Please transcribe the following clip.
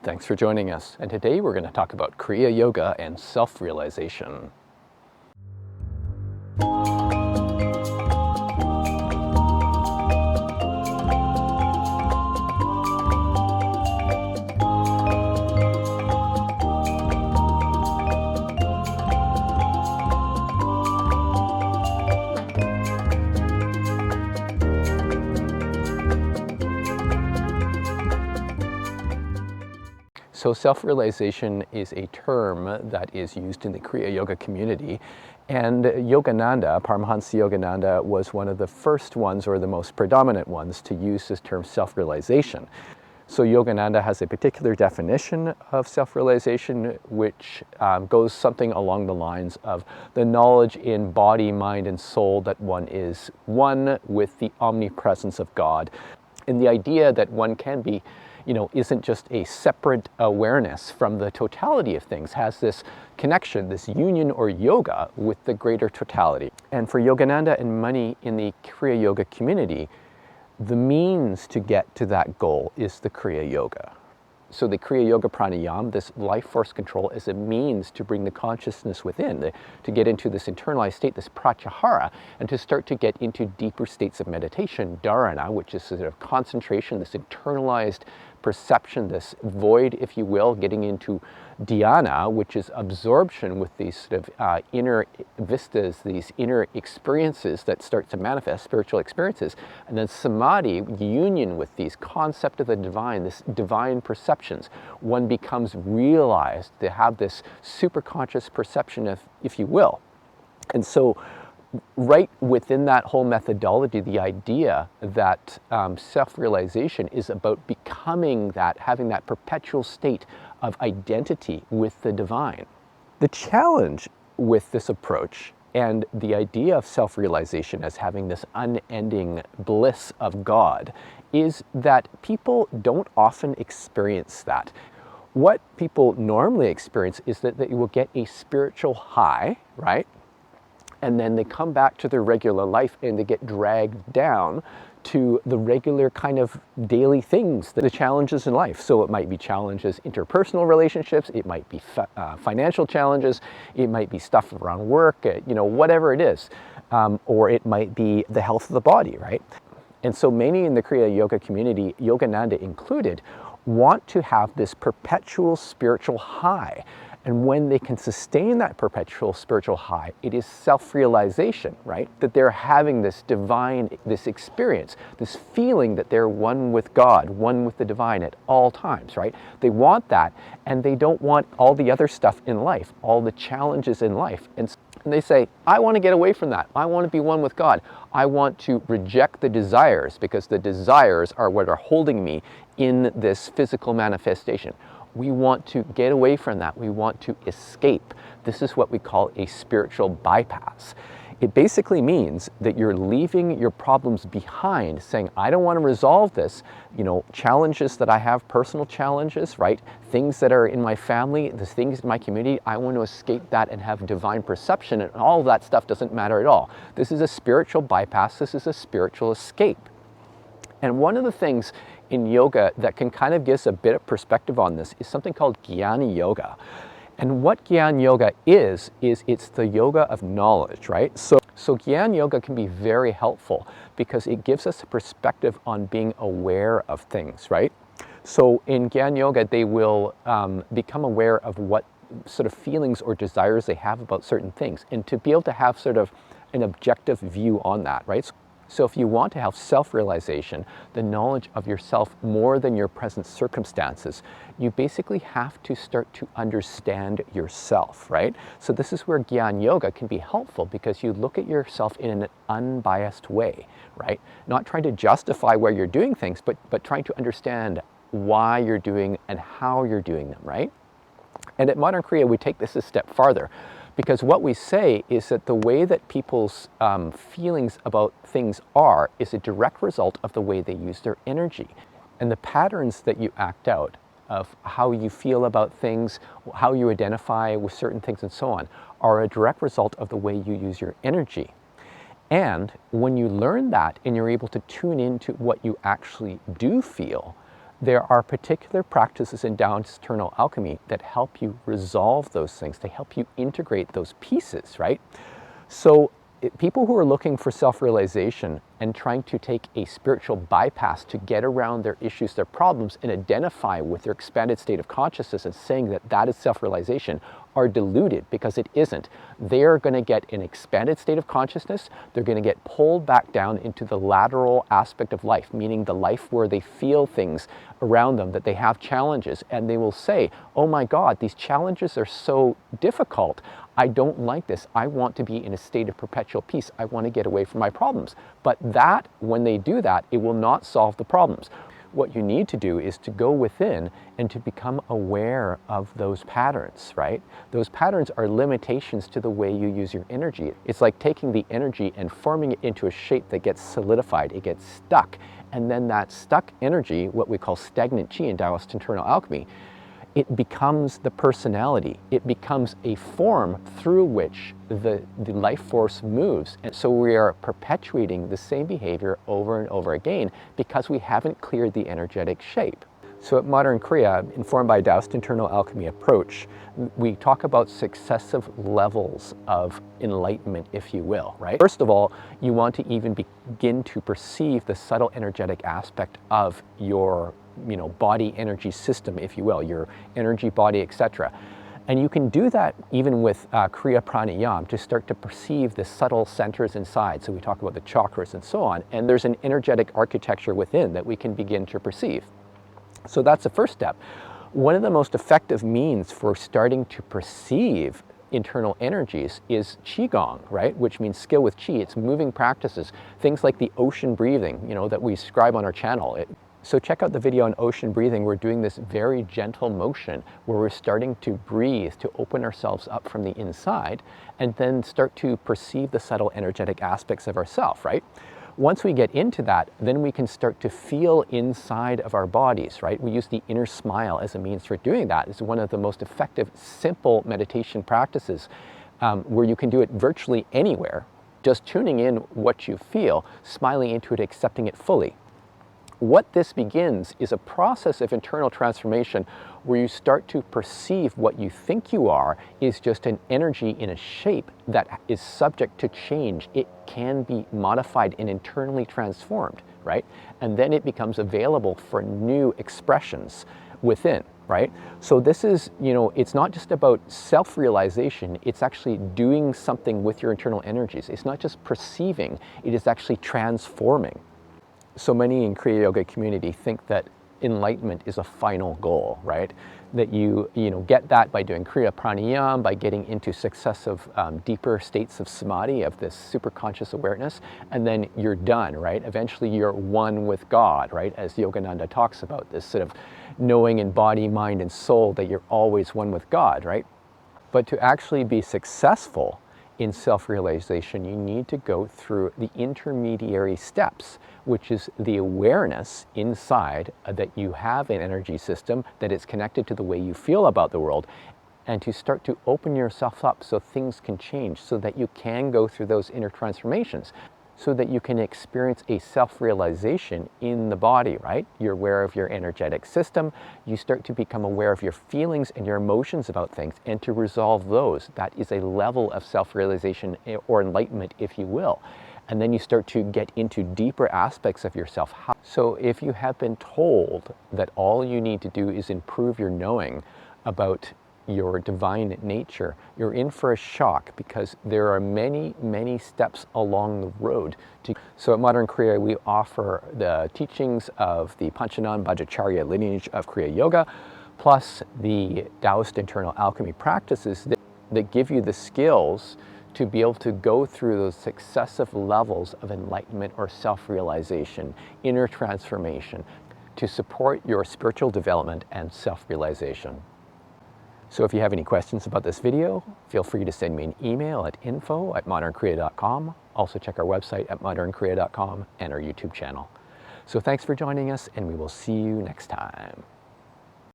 Thanks for joining us. And today we're going to talk about Kriya Yoga and self-realization. So self-realization is a term that is used in the Kriya Yoga community, and Yogananda, Paramahansa Yogananda, was one of the first ones, or the most predominant ones, to use this term self-realization. So Yogananda has a particular definition of self-realization, which goes something along the lines of the knowledge in body, mind, and soul that one is one with the omnipresence of God, and the idea that one can be isn't just a separate awareness from the totality of things, has this connection, this union or yoga with the greater totality. And for Yogananda and many in the Kriya Yoga community, the means to get to that goal is the Kriya Yoga. So the Kriya Yoga pranayama, this life force control, is a means to bring the consciousness within, to get into this internalized state, this pratyahara, and to start to get into deeper states of meditation, dharana, which is sort of concentration, this internalized perception, this void, if you will, getting into dhyana, which is absorption with these sort of inner vistas, these inner experiences that start to manifest, spiritual experiences, and then samadhi, union with these concept of the divine, this divine perceptions. One becomes realized, they have this superconscious perception of, if you will. And so right within that whole methodology, the idea that self-realization is about becoming that, having that perpetual state of identity with the divine. The challenge with this approach and the idea of self-realization as having this unending bliss of God is that people don't often experience that. What people normally experience is that they will get a spiritual high, right? And then they come back to their regular life and they get dragged down to the regular kind of daily things, the challenges in life. So it might be challenges, interpersonal relationships, it might be financial challenges, it might be stuff around work, whatever it is. Or it might be the health of the body, right? And so many in the Kriya Yoga community, Yogananda included, want to have this perpetual spiritual high. And when they can sustain that perpetual spiritual high, it is self-realization, right? That they're having this divine, this experience, this feeling that they're one with God, one with the divine at all times, right? They want that, and they don't want all the other stuff in life, all the challenges in life. And they say, I want to get away from that. I want to be one with God. I want to reject the desires, because the desires are what are holding me in this physical manifestation. We want to get away from that. We want to escape. This is what we call a spiritual bypass. It basically means that you're leaving your problems behind, saying, I don't want to resolve this, challenges that I have, personal challenges, right? Things that are in my family, the things in my community, I want to escape that and have divine perception, and all of that stuff doesn't matter at all. This is a spiritual bypass. This is a spiritual escape. And one of the things in yoga that can kind of give us a bit of perspective on this is something called Jnana Yoga. And what Jnana Yoga is it's the yoga of knowledge, right? So Jnana Yoga can be very helpful because it gives us a perspective on being aware of things, right? So in Jnana Yoga, they will become aware of what sort of feelings or desires they have about certain things, and to be able to have sort of an objective view on that, right? So if you want to have self-realization, the knowledge of yourself more than your present circumstances, you basically have to start to understand yourself, right? So this is where Jnana Yoga can be helpful, because you look at yourself in an unbiased way, right? Not trying to justify where you're doing things, but trying to understand why you're doing and how you're doing them, right? And at Modern Kriya, we take this a step farther. Because what we say is that the way that people's feelings about things are is a direct result of the way they use their energy. And the patterns that you act out of how you feel about things, how you identify with certain things and so on, are a direct result of the way you use your energy. And when you learn that and you're able to tune into what you actually do feel, There are particular practices in Taoist internal alchemy that help you resolve those things. They help you integrate those pieces, right? So people who are looking for self-realization and trying to take a spiritual bypass to get around their issues, their problems, and identify with their expanded state of consciousness and saying that that is self-realization are deluded, because it isn't. They're going to get an expanded state of consciousness. They're going to get pulled back down into the lateral aspect of life, meaning the life where they feel things around them, that they have challenges, and they will say, oh my God, these challenges are so difficult. I don't like this. I want to be in a state of perpetual peace. I want to get away from my problems. But that, when they do that, it will not solve the problems. What you need to do is to go within and to become aware of those patterns, right? Those patterns are limitations to the way you use your energy. It's like taking the energy and forming it into a shape that gets solidified, it gets stuck. And then that stuck energy, what we call stagnant qi in Taoist internal alchemy, it becomes the personality. It becomes a form through which the life force moves. And so we are perpetuating the same behavior over and over again because we haven't cleared the energetic shape. So at Modern Kriya, informed by Taoist internal alchemy approach, we talk about successive levels of enlightenment, if you will, right? First of all, you want to even begin to perceive the subtle energetic aspect of your body energy system, if you will, your energy body, etc. And you can do that even with Kriya pranayama to start to perceive the subtle centers inside. So we talk about the chakras and so on, and there's an energetic architecture within that we can begin to perceive. So that's the first step. One of the most effective means for starting to perceive internal energies is qigong, right? Which means skill with qi. It's moving practices, things like the ocean breathing, that we describe on our channel. So check out the video on ocean breathing. We're doing this very gentle motion where we're starting to breathe, to open ourselves up from the inside, and then start to perceive the subtle energetic aspects of ourself, right? Once we get into that, then we can start to feel inside of our bodies, right? We use the inner smile as a means for doing that. It's one of the most effective, simple meditation practices where you can do it virtually anywhere, just tuning in what you feel, smiling into it, accepting it fully. What this begins is a process of internal transformation where you start to perceive what you think you are is just an energy in a shape that is subject to change. It can be modified and internally transformed, right? And then it becomes available for new expressions within, right? So this is, it's not just about self-realization, it's actually doing something with your internal energies. It's not just perceiving, it is actually transforming. So many in Kriya Yoga community think that enlightenment is a final goal, right? That you get that by doing Kriya pranayama, by getting into successive deeper states of samadhi, of this super conscious awareness, and then you're done, right? Eventually you're one with God, right? As Yogananda talks about, this sort of knowing in body, mind, and soul that you're always one with God, right? But to actually be successful in self-realization, you need to go through the intermediary steps, which is the awareness inside that you have an energy system, that it's connected to the way you feel about the world, and to start to open yourself up so things can change, so that you can go through those inner transformations, so that you can experience a self-realization in the body, right? You're aware of your energetic system, you start to become aware of your feelings and your emotions about things, and to resolve those. That is a level of self-realization or enlightenment, if you will. And then you start to get into deeper aspects of yourself. So if you have been told that all you need to do is improve your knowing about your divine nature, you're in for a shock, because there are many, many steps along the road. So at Modern Kriya, we offer the teachings of the Panchanan Bhattacharya lineage of Kriya Yoga, plus the Taoist internal alchemy practices that give you the skills to be able to go through those successive levels of enlightenment or self-realization, inner transformation, to support your spiritual development and self-realization. So if you have any questions about this video, feel free to send me an email at info@modernkriya.com. Also check our website at modernkriya.com and our YouTube channel. So thanks for joining us, and we will see you next time.